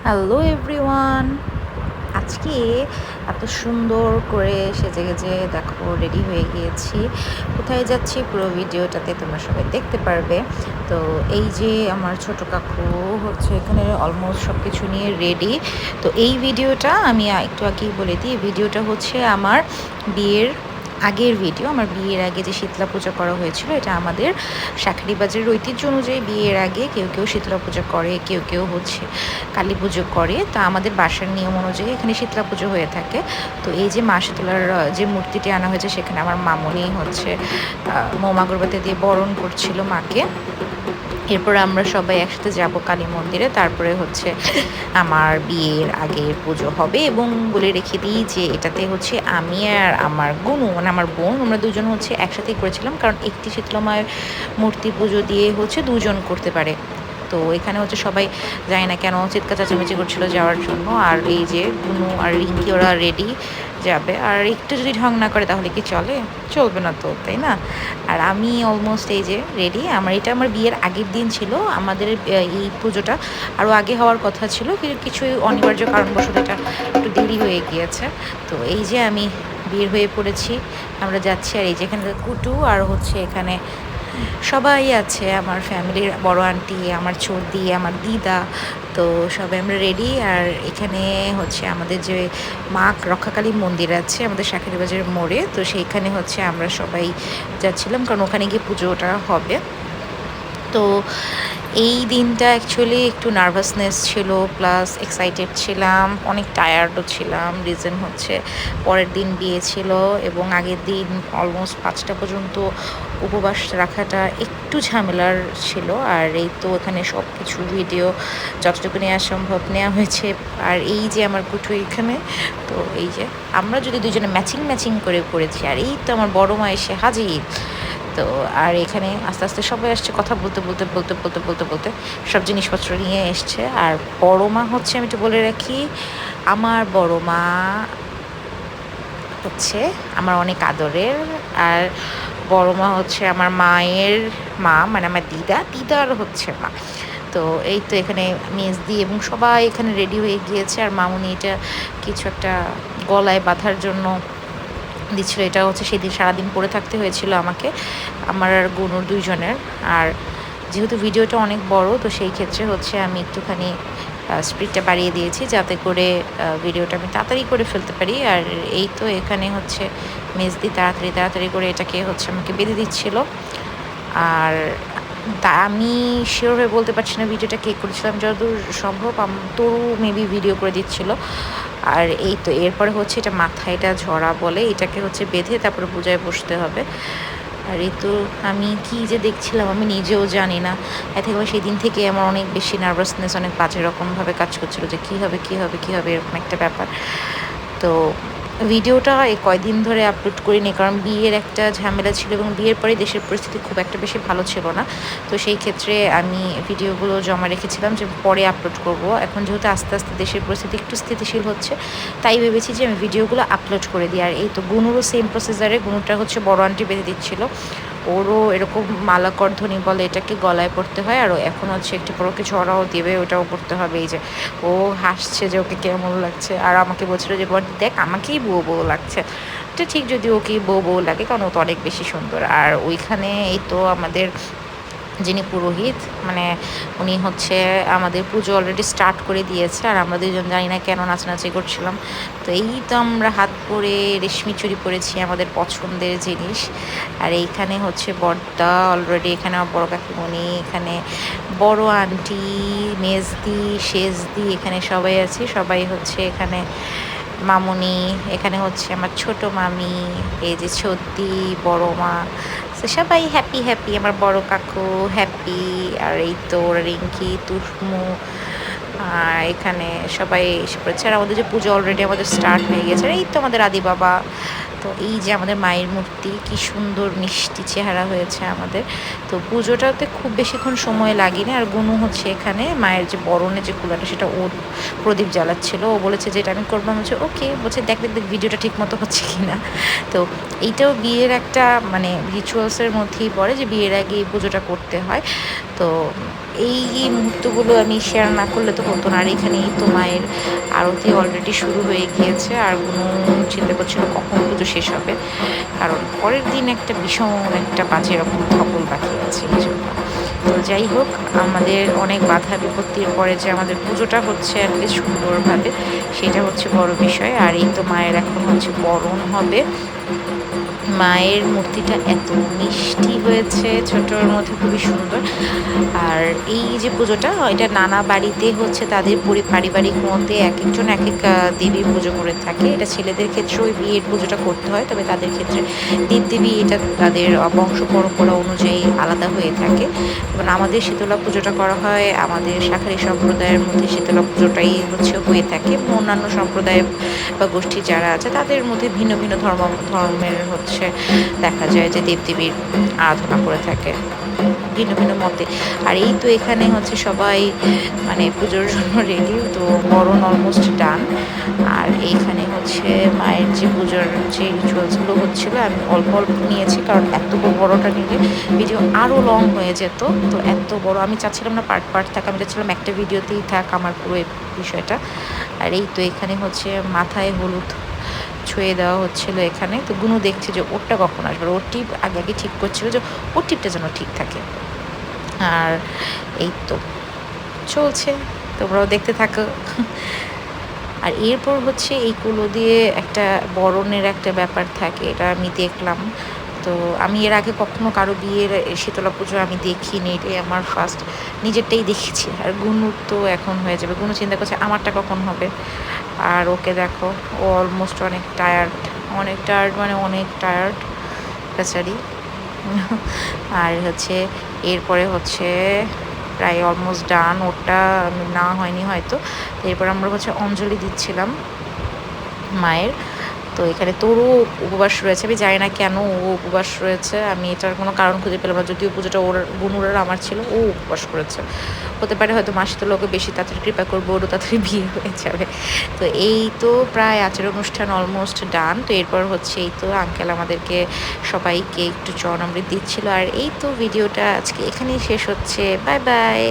Hello everyone, আজকে এত সুন্দর করে সেজে গেজে দেখো রেডি হয়ে গিয়েছি। কোথায় যাচ্ছি পুরো ভিডিওটাতে তোমরা সবাই দেখতে পারবে। তো এই যে আমার ছোট কাকু হচ্ছে এখানে অলমোস্ট সব কিছু নিয়ে রেডি। তো এই ভিডিওটা আমি একটু আগেই বলে দিই, ভিডিওটা হচ্ছে আমার বিয়ের আগের ভিডিও। আমার বিয়ের আগে যে শীতলা পূজা করা হয়েছিল, এটা আমাদের শাঁখারীবাজারের ঐতিহ্য অনুযায়ী বিয়ের আগে কেউ কেউ শীতলা পূজা করে, কেউ কেউ হচ্ছে কালী পুজো করে। তো আমাদের বাসার নিয়ম অনুযায়ী এখানে শীতলা পুজো হয়ে থাকে। তো এই যে মা শীতলার যে মূর্তিটি আনা হয়েছে, সেখানে আমার মামুনি হচ্ছে মোম আগরবাতি দিয়ে বরণ করছিল মাকে। এরপর আমরা সবাই একসাথে যাব কালী মন্দিরে, তারপরে হচ্ছে আমার বিয়ের আগের পুজো হবে। এবং বলে রেখে দিই যে এটাতে হচ্ছে আমি আর আমার গুনু, মানে আমার বোন, আমরা দুজন হচ্ছে একসাথেই করেছিলাম, কারণ একটি শীতলা মায়ের মূর্তি পুজো দিয়ে হচ্ছে দুজন করতে পারে। তো এখানে হচ্ছে সবাই যায় না কেন চিৎকার চেঁচামেচি করছিল যাওয়ার জন্য। আর এই যে গুনু আর রিঙ্কি ওরা রেডি যাবে, আর একটু যদি ঢং না করে তাহলে কি চলে? চলবে না তো, তাই না? আর আমি অলমোস্ট এই যে রেডি। এটা আমার বিয়ের আগের দিন ছিল। আমাদের এই পুজোটা আরও আগে হওয়ার কথা ছিল, কিন্তু কিছু অনিবার্য কারণবশত এটা একটু দেরি হয়ে গিয়েছে। তো এই যে আমি বের হয়ে পড়েছি, আমরা যাচ্ছি। আর এই যে এখানে কুটু আর হচ্ছে এখানে সবাই আছে, আমার ফ্যামিলির বড় আন্টি, আমার ছোটদি, আমার দিদা। তো সবাই আমরা রেডি। আর এখানে হচ্ছে আমাদের যে মা রক্ষাকালী মন্দির আছে আমাদের শাঁখারীবাজারের মোড়ে, তো সেইখানে হচ্ছে আমরা সবাই যাচ্ছিলাম, কারণ ওখানে গিয়ে পুজোটা হবে। তো এই দিনটা অ্যাকচুয়ালি একটু নার্ভাসনেস ছিল, প্লাস এক্সাইটেড ছিলাম, অনেক টায়ার্ডও ছিলাম। রিজন হচ্ছে পরের দিন বিয়ে ছিল, এবং আগের দিন অলমোস্ট 5টা পর্যন্ত উপবাস রাখাটা একটু ঝামেলার ছিল। আর এই তো এখানে সব কিছু ভিডিও যতটুকু নেওয়া সম্ভব নেওয়া হয়েছে। আর এই যে আমার কুঠু এখানে, তো এই যে আমরা যদি দুজনে ম্যাচিং ম্যাচিং করে করেছি। আর এই তো আমার বড় মা এসে হাজির। তো আর এখানে আস্তে আস্তে সবাই আসছে, কথা বলতে বলতে বলতে বলতে বলতে বলতে সব জিনিসপত্র নিয়ে এসছে। আর বড় মা হচ্ছে, আমি একটু বলে রাখি, আমার বড় মা হচ্ছে আমার অনেক আদরের। আর বড় মা হচ্ছে আমার মায়ের মা, মানে আমার দিদার হচ্ছে মা। তো এই তো এখানে মেজদি এবং সবাই এখানে রেডি হয়ে গিয়েছে। আর মামুনি এটা কিছু একটা গলায় বাঁধার জন্য দিচ্ছিল। এটা হচ্ছে সেদিন সারাদিন পরে থাকতে হয়েছিল আমাকে, আমার আর গুনুর দুইজনের। আর যেহেতু ভিডিওটা অনেক বড়, তো সেই ক্ষেত্রে হচ্ছে আমি একটুখানি স্পিডটা বাড়িয়ে দিয়েছি, যাতে করে ভিডিওটা আমি তাড়াতাড়ি করে ফেলতে পারি। আর এই তো এখানে হচ্ছে মেজদি তাড়াতাড়ি তাড়াতাড়ি করে এটাকে হচ্ছে আমাকে বেঁধে দিচ্ছিল। আর তা আমি শিওর হয়ে বলতে পারছি না ভিডিওটা কে করেছিলাম, যতদূর সম্ভব তরু মেবি ভিডিও করে দিচ্ছিল। আর এই তো এরপরে হচ্ছে এটা মাথায়, এটা ঝরা বলে, এটাকে হচ্ছে বেঁধে তারপরে পূজায় বসতে হবে। আর এই তো আমি কি যে দেখছিলাম আমি নিজেও জানি না। আই থিঙ্ক সেই দিন থেকে আমার অনেক বেশি নার্ভাসনেস, অনেক বাজে রকমভাবে কাজ করছিল যে কী হবে কী হবে কী হবে, এরকম একটা ব্যাপার। তো ভিডিওটা এই কয়দিন ধরে আপলোড করিনি, কারণ বিয়ের একটা ঝামেলা ছিল, এবং বিয়ের পরে দেশের পরিস্থিতি খুব একটা বেশি ভালো ছিল না। তো সেই ক্ষেত্রে আমি ভিডিওগুলো জমা রেখেছিলাম যে পরে আপলোড করব। এখন যেহেতু আস্তে আস্তে দেশের পরিস্থিতি একটু স্থিতিশীল হচ্ছে, তাই ভেবেছি যে আমি ভিডিওগুলো আপলোড করে দিই। আর এই তো গুনুরও সেম প্রসেসারে, গুনুরটা হচ্ছে বড় আন্টি বেঁধে দিচ্ছিল। ওরও এরকম মালাকর্ধনী বলে, এটাকে গলায় পড়তে হয়। আর এখন হচ্ছে একটু পর ওকে ঝরাও দেবে, ওটাও পড়তে হবে। এই যে ও হাসছে যে ওকে কেমন লাগছে, আর আমাকে বলছিল যে বল দেখ আমাকেই বউ বউ লাগছে। এটা ঠিক, যদি ওকে বউ বউ লাগে, কারণ ও তো অনেক বেশি সুন্দর। আর ওইখানে এই তো আমাদের যিনি পুরোহিত, মানে উনি হচ্ছে আমাদের পুজো অলরেডি স্টার্ট করে দিয়েছে। আর আমরা দুজন জানি না কেন নাচানাচি করছিলাম। তো এই তো আমরা হাত পরে রেশমি চুড়ি পরেছি, আমাদের পছন্দের জিনিস। আর এইখানে হচ্ছে বড়দা অলরেডি, এখানে আমার বড় কাকিমণি, এখানে বড় আন্টি, মেজদি, শেষদি, এখানে সবাই আছি। সবাই হচ্ছে এখানে মামুনি, এখানে হচ্ছে আমার ছোট মামি, এই যে ছোটদি, বড় মা। তো সবাই হ্যাপি হ্যাপি, আমার বড় কাকু হ্যাপি। আর এই তো রিঙ্কি, তুসমু, আর এখানে সবাই এসে পড়েছে। আর আমাদের যে পুজো অলরেডি আমাদের স্টার্ট হয়ে গেছে। আর এই তো আমাদের আদি বাবা। তো এই যে আমাদের মায়ের মূর্তি, কি সুন্দর মিষ্টি চেহারা হয়েছে আমাদের। তো পুজোটাতে খুব বেশিক্ষণ সময় লাগেনি। আর গুনু হচ্ছে এখানে মায়ের যে বরণের যে কুলাটা, সেটা ও প্রদীপ জ্বালাচ্ছিল। ও বলেছে যে এটা আমি করবো, হচ্ছে ওকে, বলছে দেখ দেখ দেখ ভিডিওটা ঠিক মতো হচ্ছে কি না। তো এইটাও বিয়ের একটা মানে রিচুয়ালসের মধ্যেই পড়ে, যে বিয়ের আগে এই পুজোটা করতে হয়। তো এই মুহূর্তগুলো আমি শেয়ার না করলে তো হতো না। আর এখানেই তো মায়ের আরতি অলরেডি শুরু হয়ে গিয়েছে, আর কোনো চিন্তা করছিল কখন পুজো শেষ হবে, কারণ পরের দিন একটা ভীষণ একটা বাজে রকম ধকল বাকি আছে এই জন্য। তো যাই হোক, আমাদের অনেক বাধা বিপত্তির পরে যে আমাদের পুজোটা হচ্ছে অ্যাটলিস্ট সুন্দরভাবে, সেটা হচ্ছে বড় বিষয়। আর এই তো মায়ের এখন হচ্ছে বরণ হবে। মায়ের মূর্তিটা এত মিষ্টি হয়েছে, ছোটোর মধ্যে খুবই সুন্দর। আর এই যে পুজোটা, এটা নানা বাড়িতে হচ্ছে তাদের পারিবারিক মতে এক একজন এক এক দেবীর পুজো করে থাকে। এটা ছেলেদের ক্ষেত্রেও ওই বিয়ের পুজোটা করতে হয়, তবে তাদের ক্ষেত্রে দেবদেবী এটা তাদের বংশ পরম্পরা অনুযায়ী আলাদা হয়ে থাকে। এবং আমাদের শীতলা পুজোটা করা হয় আমাদের শাখারি সম্প্রদায়ের মধ্যে, শীতলা পুজোটাই হচ্ছে হয়ে থাকে। অন্যান্য সম্প্রদায় বা গোষ্ঠী যারা আছে তাদের মধ্যে ভিন্ন ভিন্ন ধর্মের হচ্ছে দেখা যায় যে দেবদেবীর আরাধনা করে থাকে ভিন্ন ভিন্ন মতে। আর এই তো এখানে হচ্ছে সবাই মানে পুজোর জন্য রেডি, তো বরণ অলমোস্ট ডান। আর এইখানে হচ্ছে মায়ের যে পুজোর যে রিচুয়ালসগুলো হচ্ছিলো আমি অল্প অল্প নিয়েছি, কারণ এত বড়টা নিলে ভিডিও আরও লং হয়ে যেত। তো এত বড় আমি চাচ্ছিলাম না পার্ট পার্ট থাক, আমি চাচ্ছিলাম একটা ভিডিওতেই থাক আমার পুরো বিষয়টা। আর এই তো এখানে হচ্ছে মাথায় হলুদ ছুঁয়ে দেওয়া হচ্ছিল এখানে। তো গুনু দেখছে যে ওরটা কখন আসবে, ওর টিপ আগে আগে ঠিক করছিল যে ওর টিপটা যেন ঠিক থাকে। আর এই তো চলছে, তোমরাও দেখতে থাকো। আর এরপর হচ্ছে এই কুলো দিয়ে একটা বরণের একটা ব্যাপার থাকে, এটা আমি দেখলাম। তো আমি এর আগে কখনো কারো বিয়ের শীতলা পুজো আমি দেখিনি, এটাই আমার ফার্স্ট, নিজেরটাই দেখেছি। আর গুনুর তো এখন হয়ে যাবে, গুনু চিন্তা করছে আমারটা কখন হবে। আর ওকে দেখো, ও অলমোস্ট অনেক টায়ার্ড মানে অনেক টায়ার্ড বেচারি। আর হচ্ছে এরপরে হচ্ছে প্রায় অলমোস্ট ডান, ওটা না হয়নি হয়তো। এরপর আমরা হচ্ছে অঞ্জলি দিচ্ছিলাম মায়ের। তো এখানে তোরও উপবাস রয়েছে, আমি জানি না কেন ও উপবাস রয়েছে, আমি এটার কোনো কারণ খুঁজে পেলাম না। যদিও পুজোটা ওর গুনুর আর আমার ছিল, ও উপবাস করেছে। হতে পারে হয়তো মাসি তো লোকে বেশি তাড়াতাড়ি কৃপা করবো, ওরও তাড়াতাড়ি বিয়ে হয়ে যাবে। তো এই তো প্রায় আচার অনুষ্ঠান অলমোস্ট ডান। তো এরপর হচ্ছে এই তো আঙ্কেল আমাদেরকে সবাইকে একটু চরণামৃত দিচ্ছিল। আর এই তো ভিডিওটা আজকে এখানেই শেষ হচ্ছে। Bye bye.